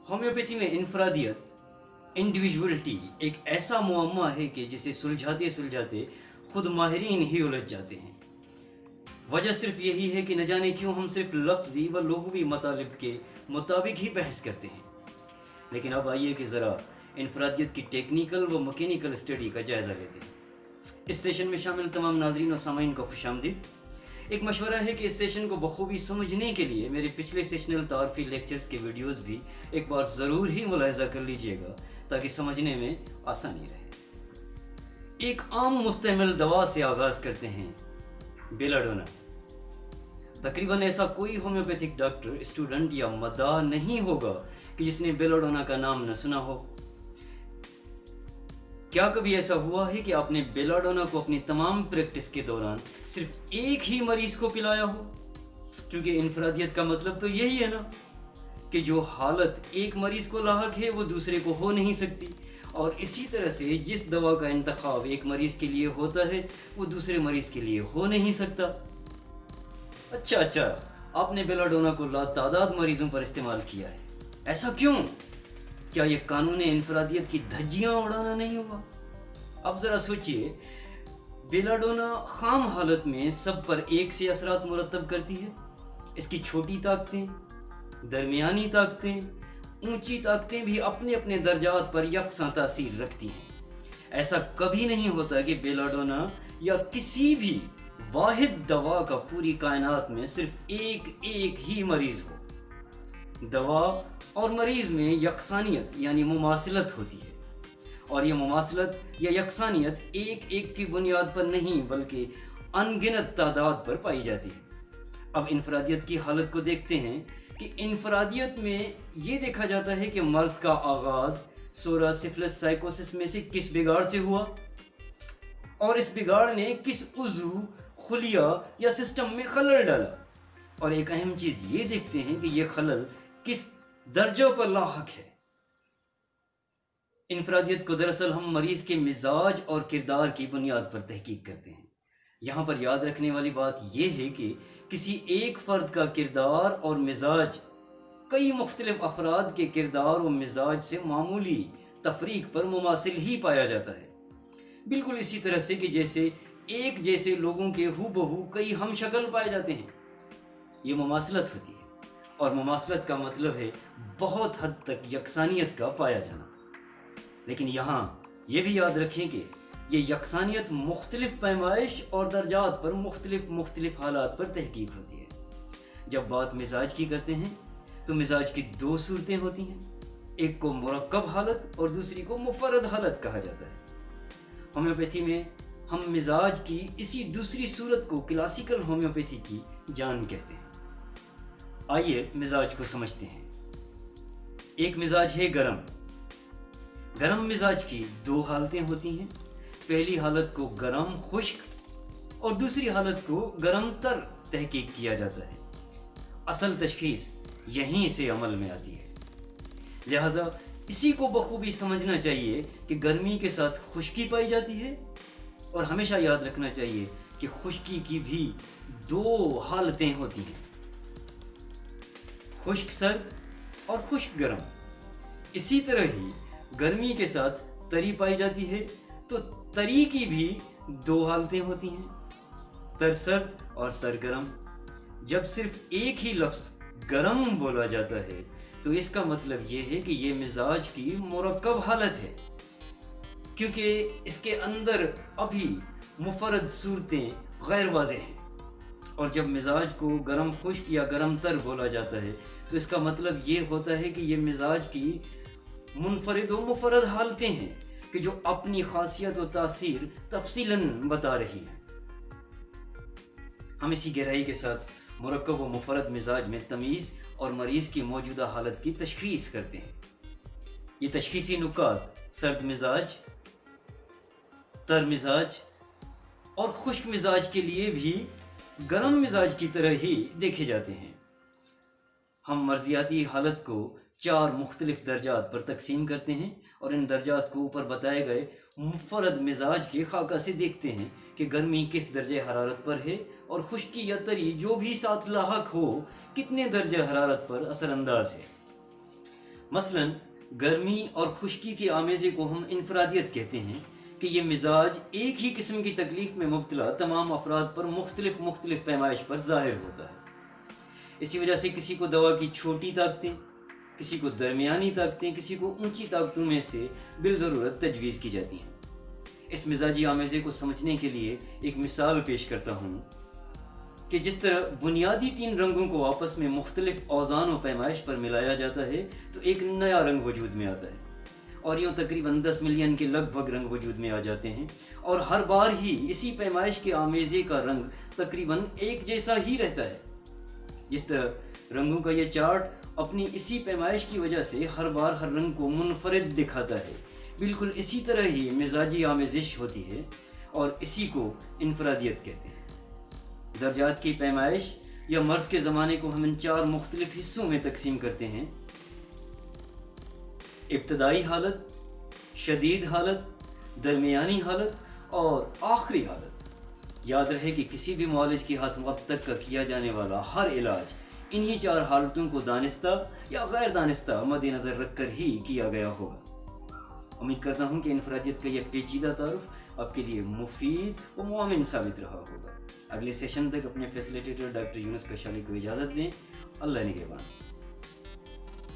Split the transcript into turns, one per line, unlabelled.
Homeopathy में इनफरादियत individuality एक ऐसा मुअम्मा है कि जिसे सुलझाते सुलझाते खुद माहिरीन ही उलझ जाते हैं। वजह सिर्फ यही है कि न जाने क्यों हम सिर्फ लफ्ज़ी व लुग़वी मतालिब के मुताबिक ही बहस करते हैं। लेकिन अब आइए कि ज़रा इनफरादियत की टेक्निकल व मैकेनिकल स्टडी का जायज़ा लेते हैं। इस सेशन में शामिल तमाम नाज़रीन और सामाईन को खुशामदीद। एक मशवरा है कि इस सेशन को बखूबी समझने के लिए मेरे पिछले सेशनल तारफ़ी लेक्चर्स के वीडियोस भी एक बार ज़रूर ही मुलाहिज़ा कर लीजिएगा ताकि समझने में आसानी रहे। एक आम मुस्तमिल दवा से आगाज़ करते हैं, बेलाडोना। तकरीबन ऐसा कोई होम्योपैथिक डॉक्टर, स्टूडेंट या मद्दाह नहीं होगा कि जिसने बेलाडोना का नाम न सुना हो। क्या कभी ऐसा हुआ है कि आपने बेलाडोना को अपनी तमाम प्रैक्टिस के दौरान सिर्फ एक ही मरीज को पिलाया हो? क्योंकि इनफरादियत का मतलब तो यही है ना कि जो हालत एक मरीज को लाहक है वो दूसरे को हो नहीं सकती, और इसी तरह से जिस दवा का इंतखाब एक मरीज के लिए होता है वो दूसरे मरीज के लिए हो नहीं सकता। अच्छा, आपने बेलाडोना को लातादाद मरीजों पर इस्तेमाल किया है, ऐसा क्यों? क्या ये कानून इनफरादियत की धज्जियाँ उड़ाना नहीं हुआ? अब ज़रा सोचिए, बेलाडोना खाम हालत में सब पर एक से असरात मुरतब करती है। इसकी छोटी ताकतें, दरमियानी ताकतें, ऊंची ताकतें भी अपने अपने दर्जात पर यकसां तासीर रखती हैं। ऐसा कभी नहीं होता कि बेलाडोना या किसी भी वाहिद दवा का पूरी कायनात में सिर्फ एक ही मरीज़ हो। दवा और मरीज़ में यकसानियत यानी मुमासिलत होती है, और ये मुमासिलत या यकसानियत एक की बुनियाद पर नहीं बल्कि अनगिनत तादाद पर पाई जाती है। अब इनफरादियत की हालत को देखते हैं कि इनफरादियत में ये देखा जाता है कि मर्ज का आगाज़ सोरा सिफिलिस साइकोसिस में से किस बिगाड़ से हुआ, और इस बिगाड़ ने किस उज़ू, खुलिया या सिस्टम में खलल डाला। और एक अहम चीज़ ये देखते हैं कि ये खलल किस दर्जों पर लाहक है। इनफरादियत को दरअसल हम मरीज़ के मिजाज और किरदार की बुनियाद पर तहकीक करते हैं। यहाँ पर याद रखने वाली बात यह है कि किसी एक फ़र्द का किरदार और मिजाज कई मुख्तलिफ अफराद के किरदार और मिजाज से मामूली तफरीक पर मुमासिल ही पाया जाता है। बिल्कुल इसी तरह से कि जैसे एक जैसे लोगों के हूबहू कई हम शक्ल पाए जाते हैं। ये मुमासिलत होती है, और मुमासिलत का मतलब है बहुत हद तक यकसानियत का पाया जाना। लेकिन यहाँ ये भी याद रखें कि ये यकसानियत मुख्तलिफ पैमाइश और दर्जात पर मुख्तलिफ हालात पर तहकीक होती है। जब बात मिजाज की करते हैं तो मिजाज की दो सूरतें होती हैं, एक को मुरक्कब हालत और दूसरी को मुफर्रद हालत कहा जाता है। होम्योपैथी में हम मिजाज की इसी दूसरी सूरत को क्लासिकल होम्योपैथी की जान कहते हैं। आइए मिजाज को समझते हैं। एक मिजाज है गरम। गरम मिजाज की दो हालतें होती हैं। पहली हालत को गरम खुश्क और दूसरी हालत को गरम तर तहकीक किया जाता है। असल तशखीस यहीं से अमल में आती है। लिहाजा इसी को बखूबी समझना चाहिए कि गर्मी के साथ खुश्की पाई जाती है, और हमेशा याद रखना चाहिए कि खुश्की की भी दो हालतें होती हैं, खुश्क सर्द और खुश्क गर्म। इसी तरह ही गर्मी के साथ तरी पाई जाती है, तो तरी की भी दो हालतें होती हैं, तर सर्द और तर गर्म। जब सिर्फ एक ही लफ्ज़ गरम बोला जाता है तो इसका मतलब ये है कि ये मिजाज की मुरक्कब हालत है, क्योंकि इसके अंदर अभी मुफर्रद सूरतें गैर वाज़ेह हैं। और जब मिजाज को गरम खुश्क या गरम तर बोला जाता है तो इसका मतलब ये होता है कि ये मिजाज की मुनफरिद व मुफर्रद हालतें हैं कि जो अपनी खासियत व तासीर तफसीलन बता रही हैं। हम इसी गहराई के साथ मुरक्कब व मुफर्रद मिजाज में तमीज़ और मरीज़ की मौजूदा हालत की तशख़ीस करते हैं। ये तशख़ीसी नुकात सर्द मिजाज, तर मिजाज और खुश्क मिजाज के लिए भी गरम मिजाज की तरह ही देखे जाते हैं। हम मर्जियाती हालत को 4 मुख्तलिफ दर्जात पर तकसीम करते हैं, और इन दर्जात को ऊपर बताए गए मुफर्रद मिजाज के खाका से देखते हैं कि गर्मी किस दर्जे हरारत पर है, और खुश्की या तरी जो भी साथ लाहक हो कितने दर्जे हरारत पर असरअंदाज है। مثلاً گرمی اور خشکی کے آمیزے کو ہم انفرادیت کہتے ہیں کہ یہ مزاج ایک ہی قسم کی تکلیف میں مبتلا تمام افراد پر مختلف پیمائش پر ظاہر ہوتا ہے۔ اسی وجہ سے کسی کو دوا کی چھوٹی طاقتیں، کسی کو درمیانی طاقتیں، کسی کو اونچی طاقتوں میں سے بالضرورت تجویز کی جاتی ہیں۔ اس مزاجی آمیزے کو سمجھنے کے لیے ایک مثال پیش کرتا ہوں کہ جس طرح بنیادی 3 رنگوں کو آپس میں مختلف اوزان و پیمائش پر ملایا جاتا ہے تو ایک نیا رنگ وجود میں آتا ہے، اور یوں تقریباً 10 ملین کے لگ بھگ رنگ وجود میں آ جاتے ہیں، اور ہر بار ہی اسی پیمائش کے آمیزے کا رنگ تقریباً ایک جیسا ہی رہتا ہے۔ جس طرح رنگوں کا یہ چارٹ اپنی اسی پیمائش کی وجہ سے ہر بار ہر رنگ کو منفرد دکھاتا ہے، بالکل اسی طرح ہی مزاجی آمیزش ہوتی ہے، اور اسی کو انفرادیت کہتے ہیں۔ درجات کی پیمائش یا مرض کے زمانے کو ہم ان 4 مختلف حصوں میں تقسیم کرتے ہیں: ابتدائی حالت، شدید حالت، درمیانی حالت اور آخری حالت۔ یاد رہے کہ کسی بھی معالج کے ہاتھوں اب تک کا کیا جانے والا ہر علاج انہی 4 حالتوں کو دانستہ یا غیر دانستہ مد نظر رکھ کر ہی کیا گیا ہوگا۔ امید کرتا ہوں کہ انفرادیت کا یہ پیچیدہ تعارف آپ کے لیے مفید و معاون ثابت رہا ہوگا۔ اگلے سیشن تک اپنے فیسیلیٹیٹر ڈاکٹر یونس کشالی کو اجازت دیں۔ اللہ نگہبان۔